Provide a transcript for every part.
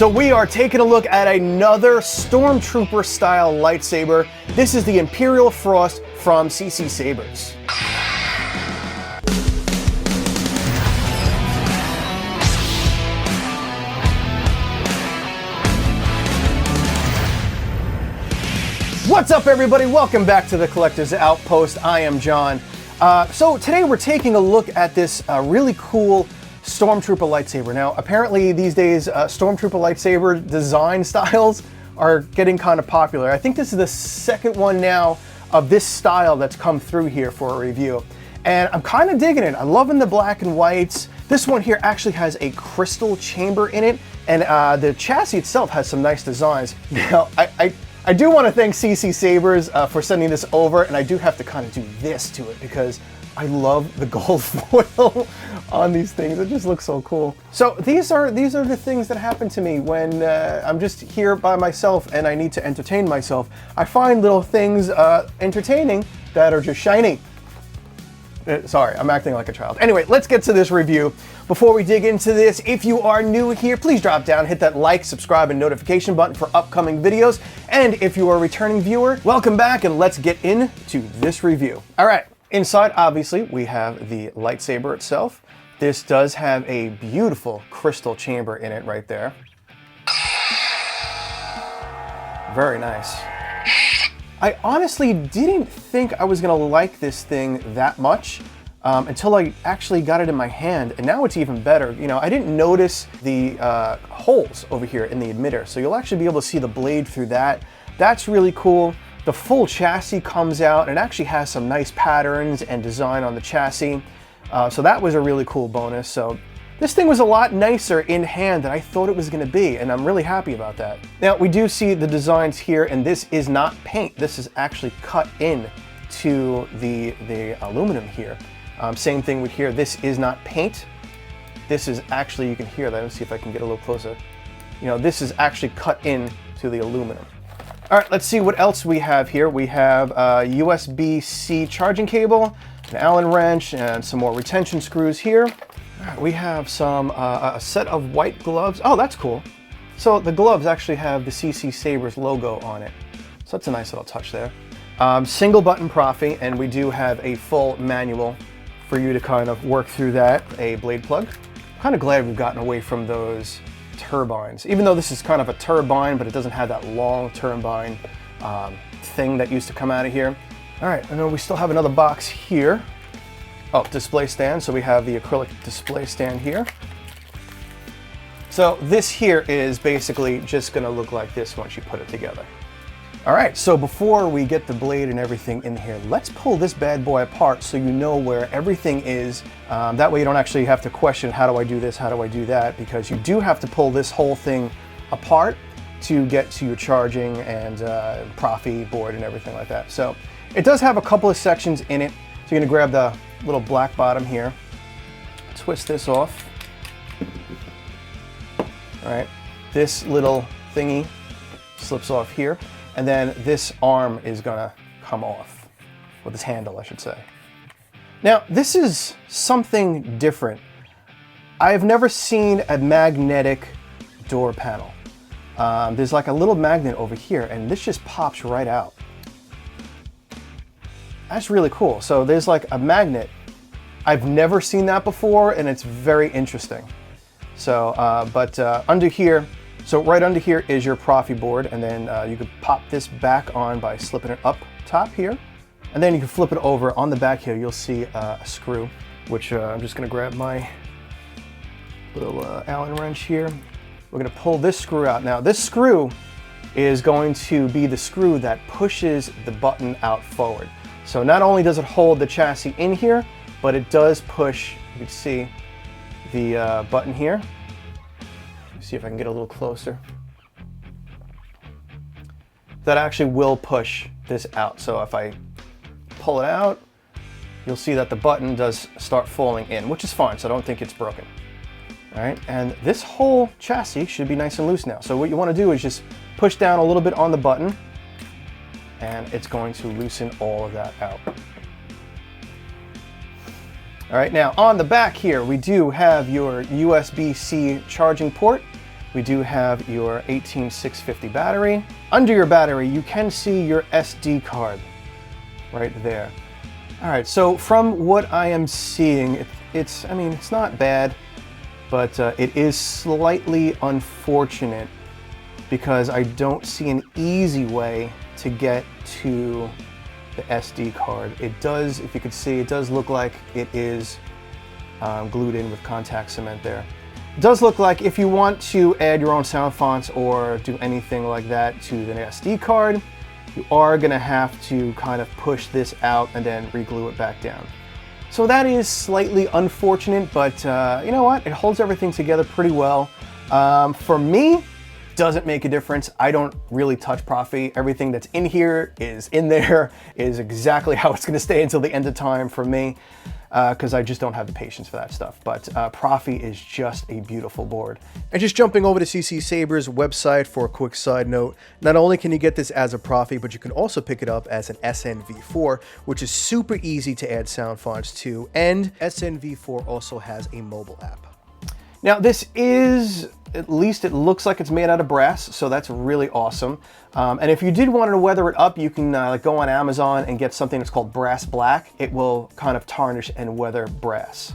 So we are taking a look at another Stormtrooper style lightsaber. This is the Imperial Frost from CCSabers. What's up everybody? Welcome back to the Collector's Outpost. I am John. So today we're taking a look at this really cool Stormtrooper lightsaber. Now, apparently these days, Stormtrooper lightsaber design styles are getting kind of popular. I think this is the second one now of this style that's come through here for a review. And I'm kind of digging it. I'm loving the black and whites. This one here actually has a crystal chamber in it, and the chassis itself has some nice designs. Now, I do want to thank CCSabers for sending this over, and I do have to kind of do this to it because I love the gold foil on these things. It just looks so cool. So these are the things that happen to me when I'm just here by myself and I need to entertain myself. I find little things entertaining that are just shiny. Sorry, I'm acting like a child. Anyway, let's get to this review. Before we dig into this, if you are new here, please drop down, hit that like, subscribe, and notification button for upcoming videos. And if you are a returning viewer, welcome back and let's get into this review. All right. Inside, obviously, we have the lightsaber itself. This does have a beautiful crystal chamber in it right there. Very nice. I honestly didn't think I was gonna like this thing that much until I actually got it in my hand, and now it's even better. You know, I didn't notice the holes over here in the emitter, so you'll actually be able to see the blade through that. That's really cool. The full chassis comes out and it actually has some nice patterns and design on the chassis. So that was a really cool bonus. So this thing was a lot nicer in hand than I thought it was going to be, and I'm really happy about that. Now we do see the designs here, and this is not paint. This is actually cut in to the aluminum here. Same thing with here. This is not paint. This is actually, you can hear that. Let's see if I can get a little closer. You know, this is actually cut in to the aluminum. All right, let's see what else we have here. We have a USB-C charging cable, an Allen wrench, and some more retention screws here. All right, we have some a set of white gloves. Oh, that's cool. So the gloves actually have the CCSabers logo on it. So that's a nice little touch there. Single button profi, and we do have a full manual for you to kind of work through that. A blade plug. I'm kind of glad we've gotten away from those turbines, even though this is kind of a turbine, but it doesn't have that long turbine thing that used to come out of here. All right, I know we still have another box here. Oh, display stand. So we have the acrylic display stand here. So this here is basically just going to look like this once you put it together. All right, so before we get the blade and everything in here, let's pull this bad boy apart so you know where everything is. That way you don't actually have to question, how do I do this, how do I do that? Because you do have to pull this whole thing apart to get to your charging and profi board and everything like that. So it does have a couple of sections in it. So you're gonna grab the little black bottom here, twist this off. All right, this little thingy slips off here. And then this arm is gonna come off, with this handle, I should say. Now, this is something different. I've never seen a magnetic door panel. There's like a little magnet over here, and this just pops right out. That's really cool. So there's like a magnet. I've never seen that before, and it's very interesting. So, under here, so right under here is your profi board, and then you could pop this back on by slipping it up top here. And then you can flip it over. On the back here, you'll see a screw, which I'm just gonna grab my little Allen wrench here. We're gonna pull this screw out. Now this screw is going to be the screw that pushes the button out forward. So not only does it hold the chassis in here, but it does push, you can see the button here. See if I can get a little closer. That actually will push this out. So if I pull it out, you'll see that the button does start falling in, which is fine, so I don't think it's broken. All right, and this whole chassis should be nice and loose now. So what you want to do is just push down a little bit on the button, and it's going to loosen all of that out. All right, now on the back here, we do have your USB-C charging port. We do have your 18650 battery. Under your battery, you can see your SD card right there. All right, so from what I am seeing, it's not bad, but it is slightly unfortunate because I don't see an easy way to get to the SD card. It does, if you could see, it does look like it is glued in with contact cement there. It does look like if you want to add your own sound fonts or do anything like that to the SD card, you are gonna have to kind of push this out and then re-glue it back down. So that is slightly unfortunate, but you know what? It holds everything together pretty well. For me, doesn't make a difference. I don't really touch Profi. Everything that's in here is in there, is exactly how it's gonna stay until the end of time for me, because I just don't have the patience for that stuff. But Profi is just a beautiful board. And just jumping over to CCSabers website for a quick side note, not only can you get this as a Profi, but you can also pick it up as an SNV4, which is super easy to add sound fonts to, and SNV4 also has a mobile app. Now this is, at least it looks like it's made out of brass, so that's really awesome. And if you did want to weather it up, you can like go on Amazon and get something that's called brass black. It will kind of tarnish and weather brass.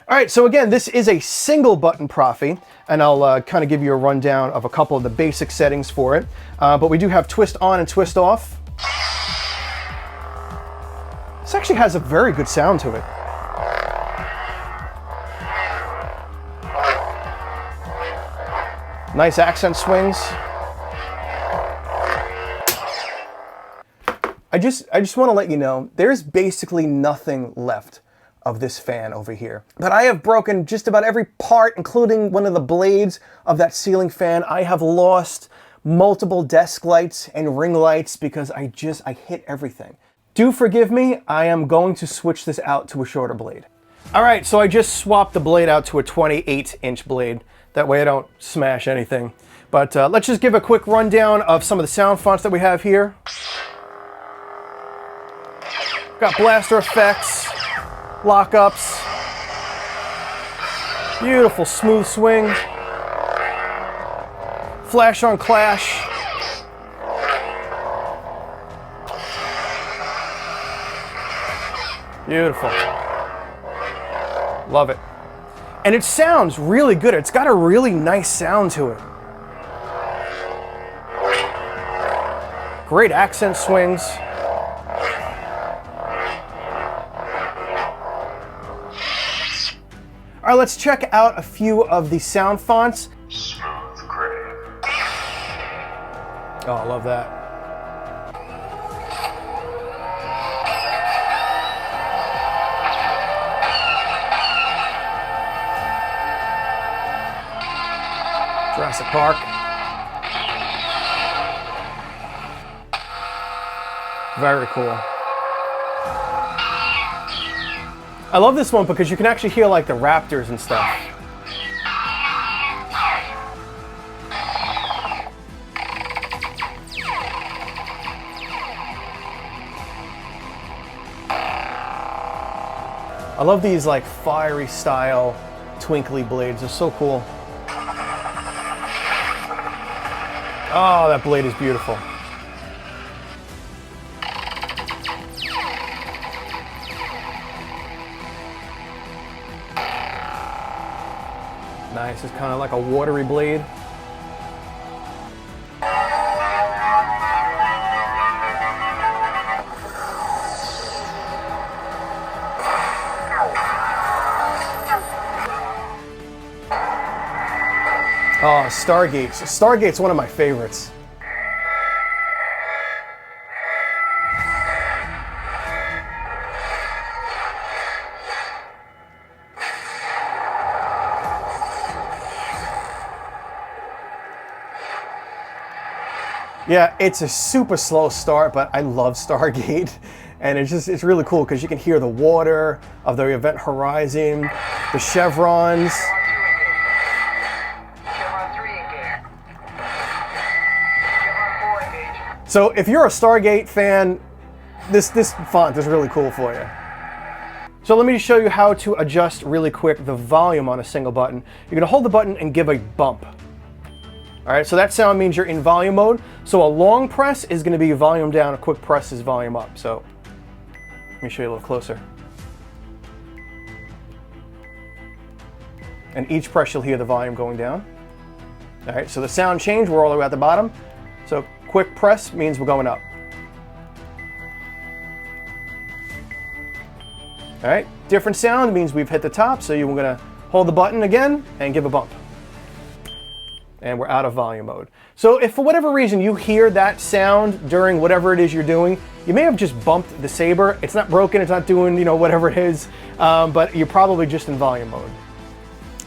All right, so again, this is a single button Profi, and I'll kind of give you a rundown of a couple of the basic settings for it. But we do have twist on and twist off. This actually has a very good sound to it. Nice accent swings. I just want to let you know, there's basically nothing left of this fan over here. But I have broken just about every part, including one of the blades of that ceiling fan. I have lost multiple desk lights and ring lights because I hit everything. Do forgive me, I am going to switch this out to a shorter blade. All right, so I just swapped the blade out to a 28-inch blade. That way I don't smash anything. But let's just give a quick rundown of some of the sound fonts that we have here. Got blaster effects, lockups, beautiful smooth swing, flash on clash, beautiful. Love it. And it sounds really good. It's got a really nice sound to it. Great accent swings. All right, let's check out a few of the sound fonts. Smooth gray. Oh, I love that. Jurassic Park. Very cool. I love this one because you can actually hear like the raptors and stuff. I love these like fiery style twinkly blades. They're so cool. Oh, that blade is beautiful. Nice, it's kind of like a watery blade. Oh, Stargates. Stargate's one of my favorites. Yeah, it's a super slow start, but I love Stargate. And it's really cool because you can hear the water of the event horizon, the chevrons. So if you're a Stargate fan, this font is really cool for you. So let me just show you how to adjust really quick the volume on a single button. You're gonna hold the button and give a bump. All right, so that sound means you're in volume mode. So a long press is gonna be volume down, a quick press is volume up. So let me show you a little closer. And each press you'll hear the volume going down. All right, so the sound change, we're all the way at the bottom. So quick press means we're going up. All right, different sound means we've hit the top, so you're gonna hold the button again and give a bump. And we're out of volume mode. So if for whatever reason you hear that sound during whatever it is you're doing, you may have just bumped the saber. It's not broken, it's not doing, you know, whatever it is, but you're probably just in volume mode.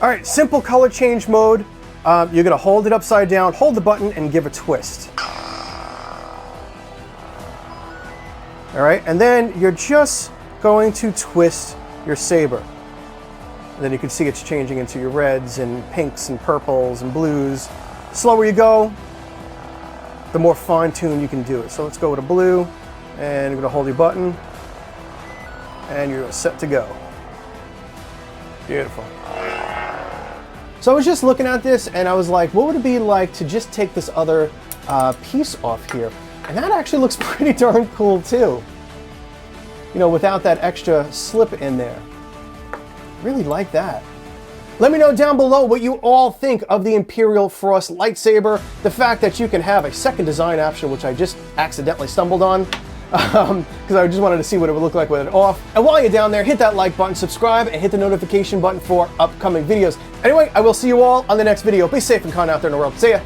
All right, simple color change mode. You're gonna hold it upside down, hold the button and give a twist. All right, and then you're just going to twist your saber. And then you can see it's changing into your reds and pinks and purples and blues. The slower you go, the more fine-tuned you can do it. So let's go with a blue, and you're gonna hold your button, and you're set to go. Beautiful. So I was just looking at this, and I was like, what would it be like to just take this other piece off here? And that actually looks pretty darn cool too. You know, without that extra slip in there. Really like that. Let me know down below what you all think of the Imperial Frost lightsaber. The fact that you can have a second design option, which I just accidentally stumbled on, because I just wanted to see what it would look like with it off. And while you're down there, hit that like button, subscribe, and hit the notification button for upcoming videos. Anyway, I will see you all on the next video. Be safe and kind out there in the world. See ya.